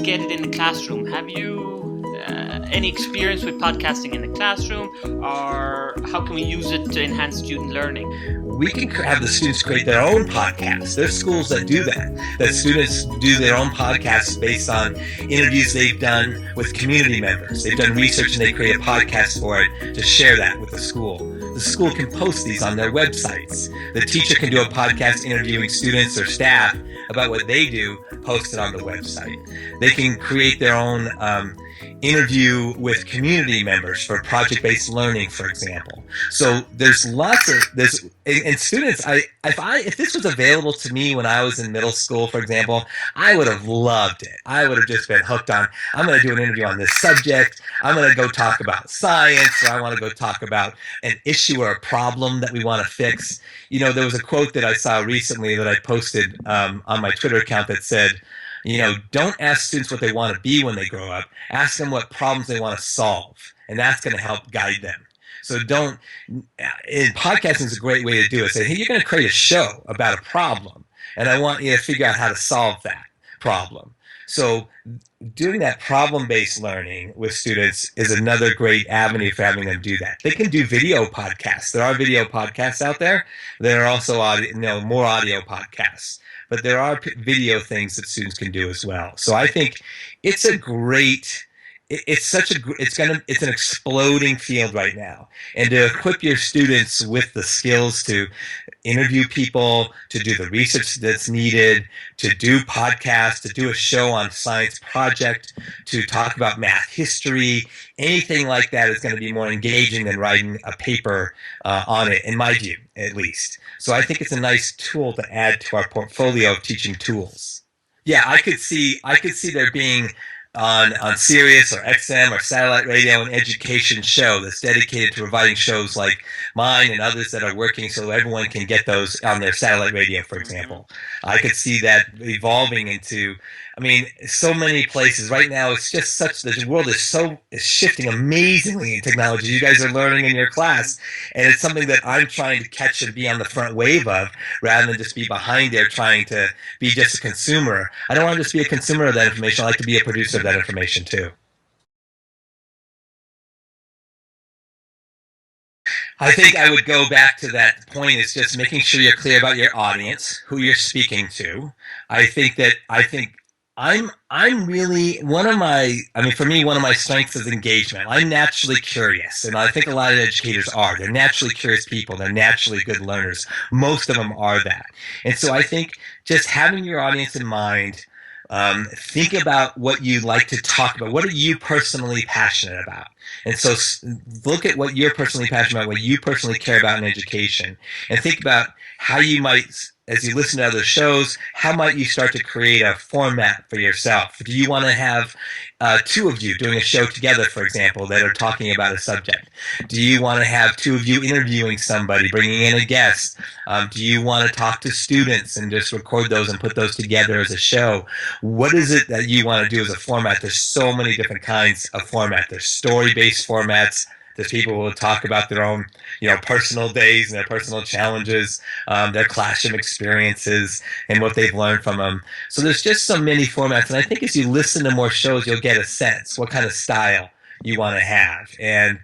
get it in the classroom? Have you any experience with podcasting in the classroom, or how can we use it to enhance student learning? We can have the students create their own podcasts. There's schools that do that students do their own podcasts based on interviews they've done with community members. They've done research and they create a podcast for it to share that with the school. The school can post these on their websites. The teacher can do a podcast interviewing students or staff about what they do, post it on the website. They can create their own interview with community members for project-based learning, for example. So there's and students, if this was available to me when I was in middle school, for example, I would have loved it. I would have just been hooked on, I'm going to do an interview on this subject, I'm going to go talk about science, or I want to go talk about an issue or a problem that we want to fix. You know, there was a quote that I saw recently that I posted on my Twitter account that said, don't ask students what they want to be when they grow up. Ask them what problems they want to solve, and that's going to help guide them. So podcasting is a great way to do it. Say, hey, you're going to create a show about a problem, and I want you to figure out how to solve that problem. So doing that problem-based learning with students is another great avenue for having them do that. They can do video podcasts. There are video podcasts out there. There are also more audio podcasts. But there are video things that students can do as well. So I think it's an exploding field right now. And to equip your students with the skills to interview people, to do the research that's needed, to do podcasts, to do a show on science project, to talk about math history, anything like that is going to be more engaging than writing a paper on it, in my view, at least. So I think it's a nice tool to add to our portfolio of teaching tools. Yeah, I could see there being on Sirius or XM or satellite radio an education show that's dedicated to providing shows like mine and others that are working so everyone can get those on their satellite radio, for example. I could see that evolving into, so many places. Right now it's just the world is shifting amazingly in technology. You guys are learning in your class, and it's something that I'm trying to catch and be on the front wave of rather than just be behind there trying to be just a consumer. I don't want to just be a consumer of that information. I like to be a producer of that information too. I think I would go back to that point, is just making sure you're clear about your audience, who you're speaking to. I'm really, for me, one of my strengths is engagement. I'm naturally curious, and I think a lot of educators are. They're naturally curious people. They're naturally good learners. Most of them are that. And so I think just having your audience in mind, think about what you like to talk about. What are you personally passionate about? And so look at what you're personally passionate about, what you personally care about in education, and think about how you might, as you listen to other shows, how might you start to create a format for yourself? Do you want to have two of you doing a show together, for example, that are talking about a subject? Do you want to have two of you interviewing somebody, bringing in a guest? Do you want to talk to students and just record those and put those together as a show? What is it that you want to do as a format? There's so many different kinds of format. There's story-based formats. There's people who will talk about their own, personal days and their personal challenges, their classroom experiences, and what they've learned from them. So there's just so many formats, and I think as you listen to more shows, you'll get a sense what kind of style you want to have, and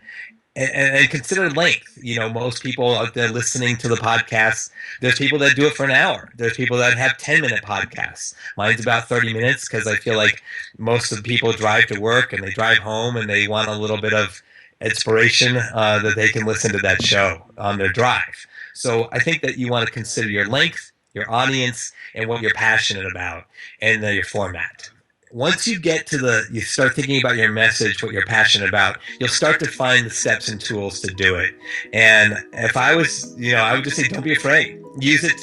consider length. Most people out there listening to the podcast, there's people that do it for an hour. There's people that have 10-minute podcasts. Mine's about 30 minutes because I feel like most of the people drive to work and they drive home and they want a little bit of inspiration that they can listen to that show on their drive. So I think that you want to consider your length, your audience, and what you're passionate about, and your format. Once you get to you start thinking about your message, what you're passionate about, you'll start to find the steps and tools to do it. And if I was, I would just say, don't be afraid. Use it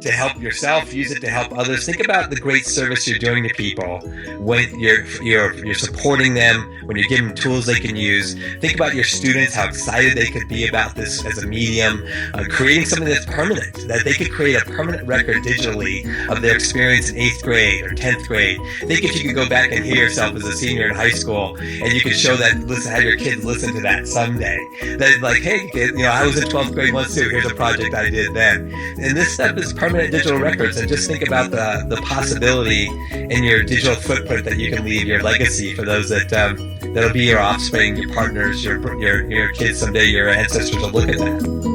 to help yourself. Use it to help others. Think about the great service you're doing to people when you're supporting them, when you're giving them tools they can use. Think about your students, how excited they could be about this as a medium, creating something that's permanent, that they could create a permanent record digitally of their experience in 8th grade or 10th grade. Think if you could go back and hear yourself as a senior in high school, and you could show that, have your kids listen to that someday. That like, hey, kid, I was in 12th grade once too. Here's a project I did then. And this stuff is permanent digital records. And just think about the possibility in your digital footprint that you can leave, your legacy for those that'll be your offspring, your partners, your kids someday, your ancestors will look at that.